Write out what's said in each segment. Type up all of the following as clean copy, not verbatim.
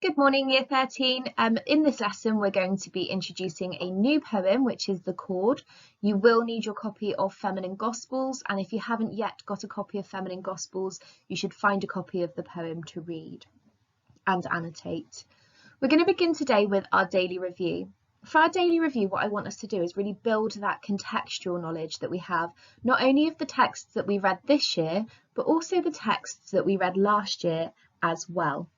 Good morning, Year 13. In this lesson, we're going to be introducing a new poem, which is The Cord. You will need your copy of Feminine Gospels, and if you haven't yet got a copy of Feminine Gospels, you should find a copy of the poem to read and annotate. We're going to begin today with our daily review. For our daily review, what I want us to do is really build that contextual knowledge that we have, not only of the texts that we read this year, but also the texts that we read last year as well.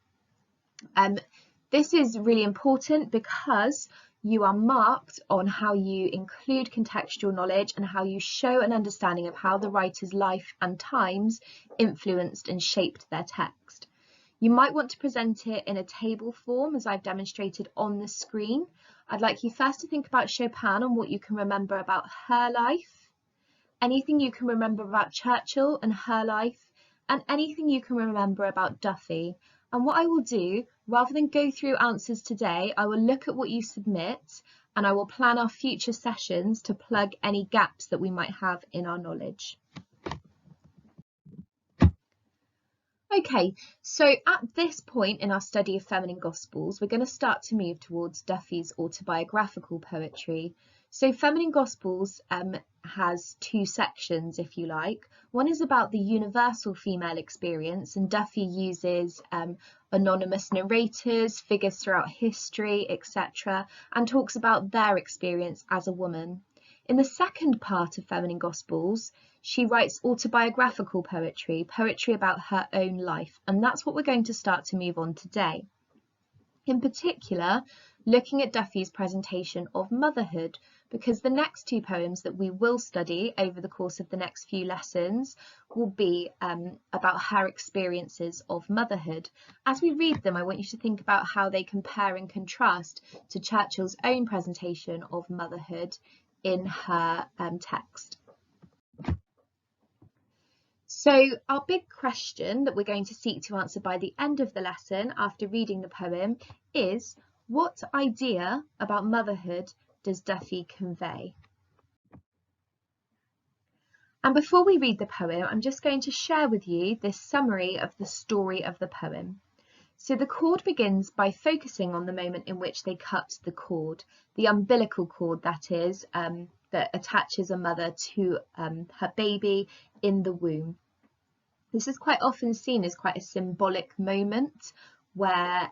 This is really important because you are marked on how you include contextual knowledge and how you show an understanding of how the writer's life and times influenced and shaped their text. You might want to present it in a table form, as I've demonstrated on the screen. I'd like you first to think about Chopin and what you can remember about her life, anything you can remember about Churchill and her life, and anything you can remember about Duffy. And what I will do, rather than go through answers today, I will look at what you submit and I will plan our future sessions to plug any gaps that we might have in our knowledge. Okay, so at this point in our study of Feminine Gospels, we're going to start to move towards Duffy's autobiographical poetry. So Feminine Gospels has two sections, if you like. One is about the universal female experience, and Duffy uses anonymous narrators, figures throughout history, etc., and talks about their experience as a woman. In the second part of Feminine Gospels, she writes autobiographical poetry, poetry about her own life, and that's what we're going to start to move on today. In particular, looking at Duffy's presentation of motherhood, because the next two poems that we will study over the course of the next few lessons will be about her experiences of motherhood. As we read them, I want you to think about how they compare and contrast to Churchill's own presentation of motherhood in her text. So our big question that we're going to seek to answer by the end of the lesson after reading the poem is, what idea about motherhood does Duffy convey? And before we read the poem, I'm just going to share with you this summary of the story of the poem. So the cord begins by focusing on the moment in which they cut the cord, the umbilical cord, that is, that attaches a mother to her baby in the womb. This is quite often seen as quite a symbolic moment where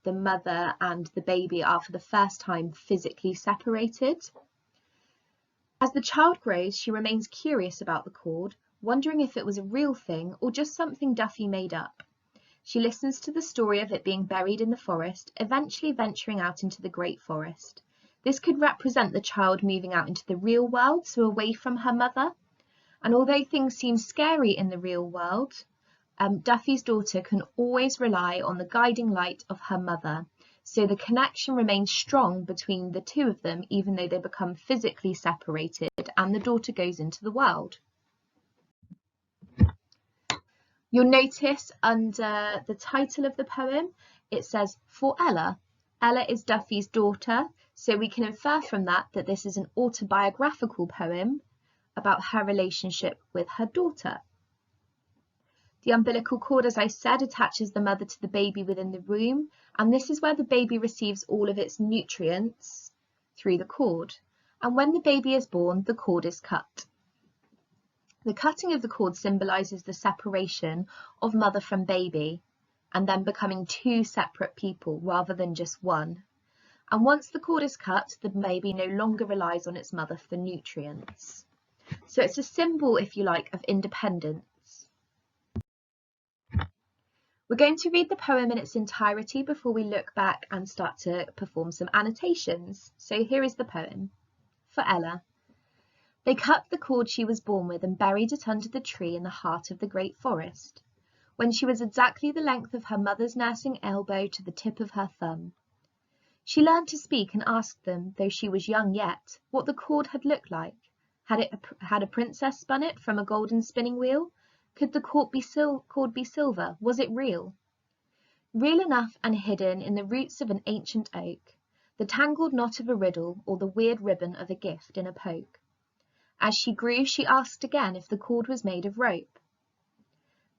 the mother and the baby are for the first time physically separated. As the child grows, she remains curious about the cord, wondering if it was a real thing or just something Duffy made up. She listens to the story of it being buried in the forest, eventually venturing out into the great forest. This could represent the child moving out into the real world, so away from her mother. And although things seem scary in the real world, Duffy's daughter can always rely on the guiding light of her mother. So the connection remains strong between the two of them, even though they become physically separated and the daughter goes into the world. You'll notice under the title of the poem, it says, For Ella. Ella is Duffy's daughter, so we can infer from that that this is an autobiographical poem about her relationship with her daughter. The umbilical cord, as I said, attaches the mother to the baby within the womb, and this is where the baby receives all of its nutrients through the cord. And when the baby is born, the cord is cut. The cutting of the cord symbolises the separation of mother from baby, and then becoming two separate people rather than just one. And once the cord is cut, the baby no longer relies on its mother for nutrients. So it's a symbol, if you like, of independence. We're going to read the poem in its entirety before we look back and start to perform some annotations. So here is the poem. For Ella. They cut the cord she was born with and buried it under the tree in the heart of the great forest, when she was exactly the length of her mother's nursing elbow to the tip of her thumb. She learned to speak and asked them, though she was young yet, what the cord had looked like. Had a princess spun it from a golden spinning wheel? Could the cord be silver? Was it real? Real enough and hidden in the roots of an ancient oak, the tangled knot of a riddle or the weird ribbon of a gift in a poke. As she grew, she asked again if the cord was made of rope.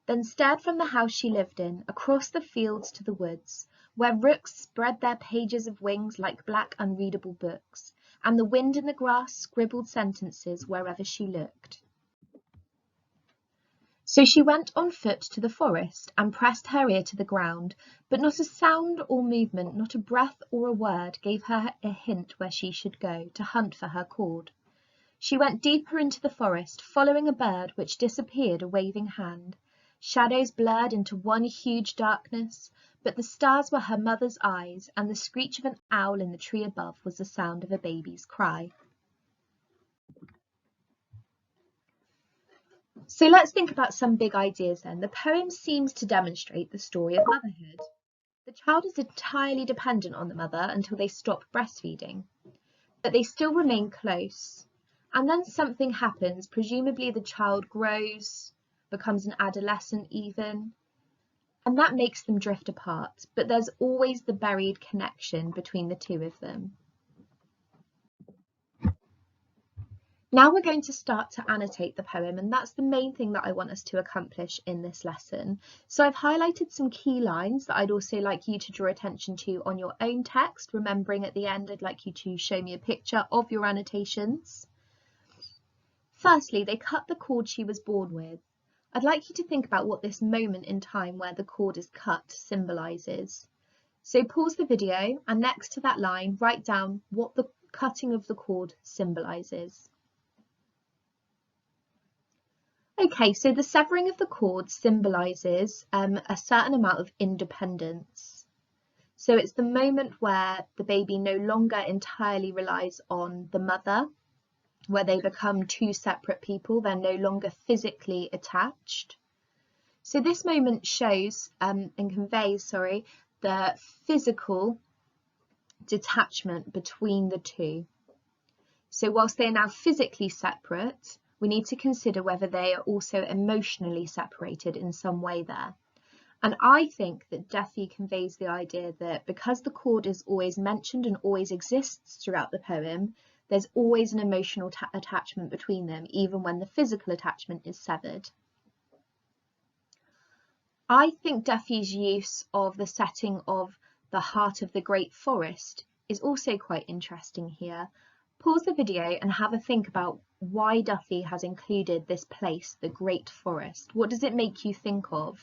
then stared from the house she lived in, across the fields to the woods, where rooks spread their pages of wings like black unreadable books, and the wind in the grass scribbled sentences wherever she looked. So she went on foot to the forest and pressed her ear to the ground, but not a sound or movement, not a breath or a word gave her a hint where she should go to hunt for her cord. She went deeper into the forest, following a bird which disappeared a waving hand. Shadows blurred into one huge darkness, but the stars were her mother's eyes, and the screech of an owl in the tree above was the sound of a baby's cry. So let's think about some big ideas then. The poem seems to demonstrate the story of motherhood. The child is entirely dependent on the mother until they stop breastfeeding, but they still remain close. And then something happens, presumably the child grows, becomes an adolescent even, and that makes them drift apart, but there's always the buried connection between the two of them. Now we're going to start to annotate the poem, and that's the main thing that I want us to accomplish in this lesson. So I've highlighted some key lines that I'd also like you to draw attention to on your own text, remembering at the end I'd like you to show me a picture of your annotations. Firstly, they cut the cord she was born with. I'd like you to think about what this moment in time where the cord is cut symbolises. So pause the video and next to that line, write down what the cutting of the cord symbolises. Okay, so the severing of the cord symbolises a certain amount of independence. So it's the moment where the baby no longer entirely relies on the mother, where they become two separate people, they're no longer physically attached. So this moment shows and conveys, the physical detachment between the two. So whilst they are now physically separate, we need to consider whether they are also emotionally separated in some way there. And I think that Duffy conveys the idea that because the cord is always mentioned and always exists throughout the poem, there's always an emotional attachment between them, even when the physical attachment is severed. I think Duffy's use of the setting of the heart of the great forest is also quite interesting here. Pause the video and have a think about why Duffy has included this place, the great forest. What does it make you think of?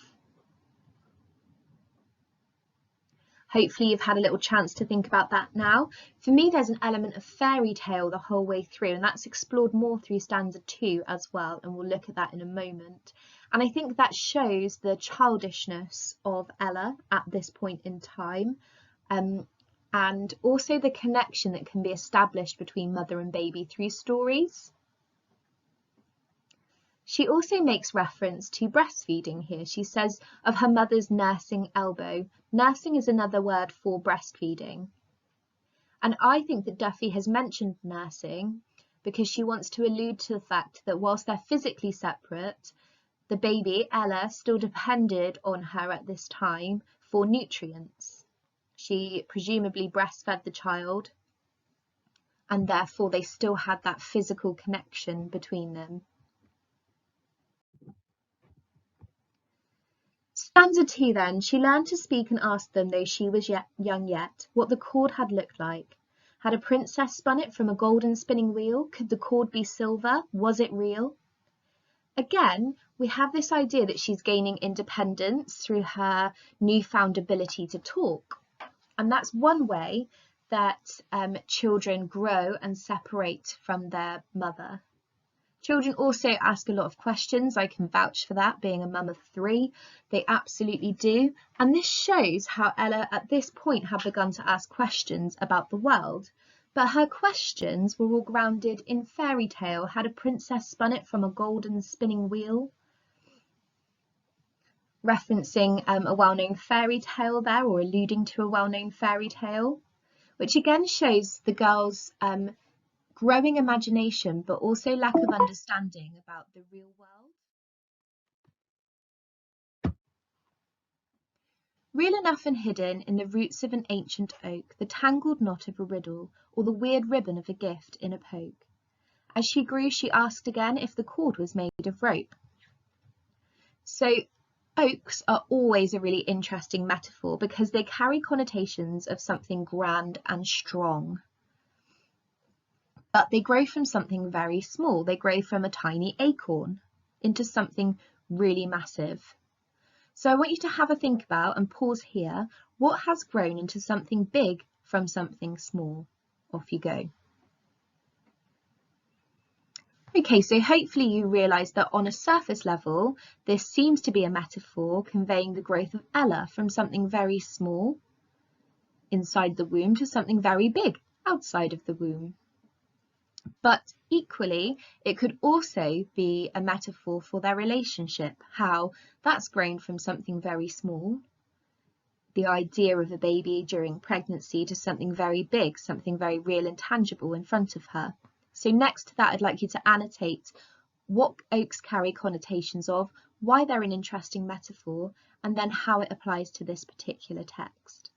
Hopefully you've had a little chance to think about that now. For me, there's an element of fairy tale the whole way through, and that's explored more through stanza 2 as well, and we'll look at that in a moment. And I think that shows the childishness of Ella at this point in time, and also the connection that can be established between mother and baby through stories. She also makes reference to breastfeeding here. She says of her mother's nursing elbow. Nursing is another word for breastfeeding. And I think that Duffy has mentioned nursing because she wants to allude to the fact that whilst they're physically separate, the baby, Ella, still depended on her at this time for nutrients. She presumably breastfed the child, and therefore they still had that physical connection between them. Stanza 2 then, she learned to speak and asked them, though she was young yet, what the cord had looked like. Had a princess spun it from a golden spinning wheel? Could the cord be silver? Was it real? Again, we have this idea that she's gaining independence through her newfound ability to talk. And that's one way that children grow and separate from their mother. Children also ask a lot of questions. I can vouch for that, being a mum of 3. They absolutely do. And this shows how Ella at this point had begun to ask questions about the world. But her questions were all grounded in fairy tale. Had a princess spun it from a golden spinning wheel? Referencing a well-known fairy tale there, or alluding to a well-known fairy tale, which again shows the girl's growing imagination, but also lack of understanding about the real world. Real enough and hidden in the roots of an ancient oak, the tangled knot of a riddle, or the weird ribbon of a gift in a poke. As she grew, she asked again if the cord was made of rope. So Oaks are always a really interesting metaphor because they carry connotations of something grand and strong. But they grow from something very small. They grow from a tiny acorn into something really massive. So I want you to have a think about and pause here. What has grown into something big from something small? Off you go. Okay, so hopefully you realise that on a surface level, this seems to be a metaphor conveying the growth of Ella from something very small inside the womb to something very big outside of the womb. But equally, it could also be a metaphor for their relationship, how that's grown from something very small, the idea of a baby during pregnancy, to something very big, something very real and tangible in front of her. So next to that, I'd like you to annotate what oaks carry connotations of, why they're an interesting metaphor, and then how it applies to this particular text.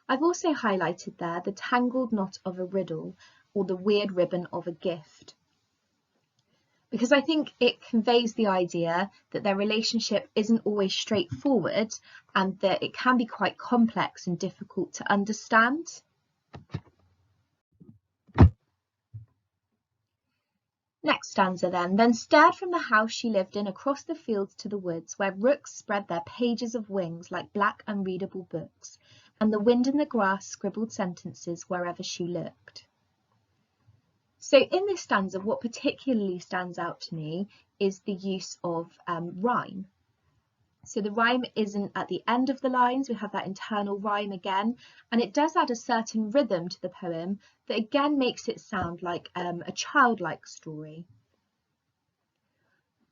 I've also highlighted there the tangled knot of a riddle, or the weird ribbon of a gift, because I think it conveys the idea that their relationship isn't always straightforward and that it can be quite complex and difficult to understand. Next stanza then stared from the house she lived in across the fields to the woods, where rooks spread their pages of wings like black unreadable books, and the wind in the grass scribbled sentences wherever she looked. So in this stanza, what particularly stands out to me is the use of rhyme. So the rhyme isn't at the end of the lines, we have that internal rhyme again, and it does add a certain rhythm to the poem that again makes it sound like a childlike story.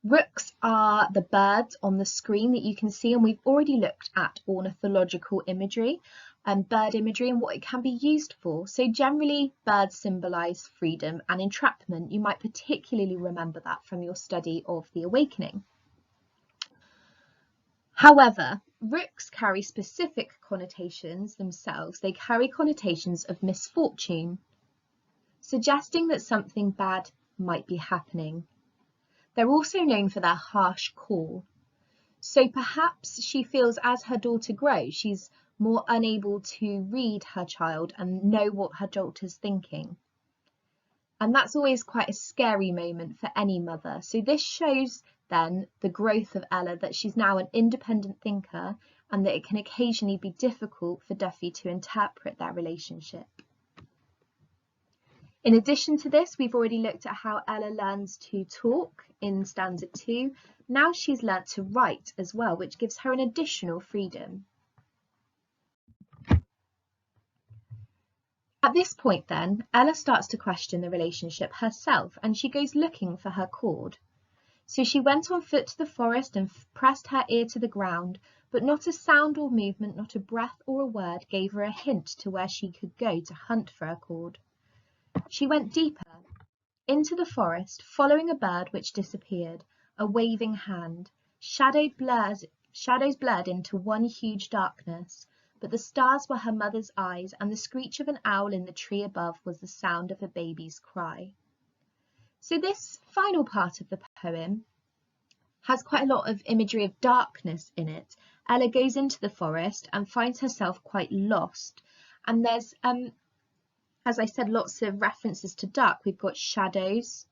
Rooks are the birds on the screen that you can see, and we've already looked at ornithological imagery and bird imagery and what it can be used for. So generally birds symbolise freedom and entrapment. You might particularly remember that from your study of The Awakening. However, rooks carry specific connotations themselves. They carry connotations of misfortune, suggesting that something bad might be happening. They're also known for their harsh call. So perhaps she feels as her daughter grows, she's more unable to read her child and know what her daughter's thinking. And that's always quite a scary moment for any mother. So this shows then the growth of Ella, that she's now an independent thinker and that it can occasionally be difficult for Duffy to interpret their relationship. In addition to this, we've already looked at how Ella learns to talk in stanza 2. Now she's learnt to write as well, which gives her an additional freedom. At this point then, Ella starts to question the relationship herself and she goes looking for her cord. So she went on foot to the forest and pressed her ear to the ground, but not a sound or movement, not a breath or a word gave her a hint to where she could go to hunt for a cord. She went deeper into the forest, following a bird which disappeared, a waving hand. Shadows blurred into one huge darkness, but the stars were her mother's eyes, and the screech of an owl in the tree above was the sound of a baby's cry. So this final part of the poem has quite a lot of imagery of darkness in it. Ella goes into the forest and finds herself quite lost. And there's, as I said, lots of references to dark. We've got shadows,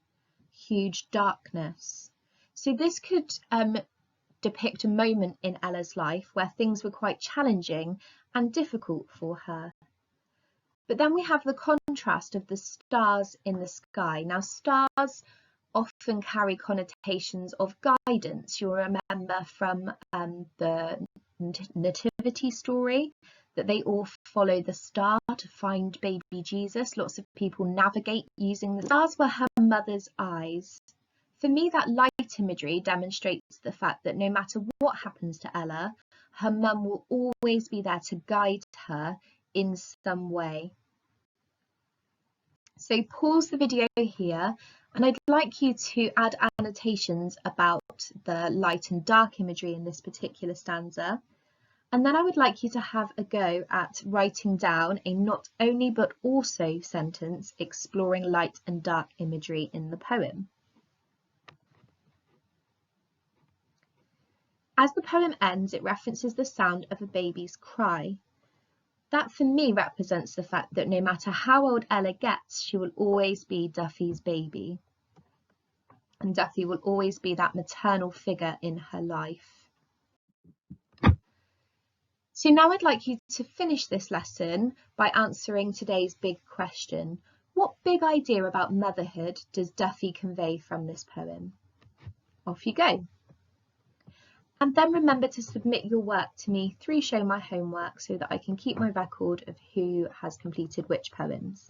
huge darkness. So this could depict a moment in Ella's life where things were quite challenging and difficult for her. But then we have the contrast of the stars in the sky. Now, stars often carry connotations of guidance. You'll remember from the nativity story that they all follow the star to find baby Jesus. Lots of people navigate using the stars were her mother's eyes. For me, that light imagery demonstrates the fact that no matter what happens to Ella, her mum will always be there to guide her in some way. So pause the video here, and I'd like you to add annotations about the light and dark imagery in this particular stanza. And then I would like you to have a go at writing down a not only but also sentence exploring light and dark imagery in the poem. As the poem ends, it references the sound of a baby's cry. That for me represents the fact that no matter how old Ella gets, she will always be Duffy's baby. And Duffy will always be that maternal figure in her life. So now I'd like you to finish this lesson by answering today's big question. What big idea about motherhood does Duffy convey from this poem? Off you go. And then remember to submit your work to me through Show My Homework so that I can keep my record of who has completed which poems.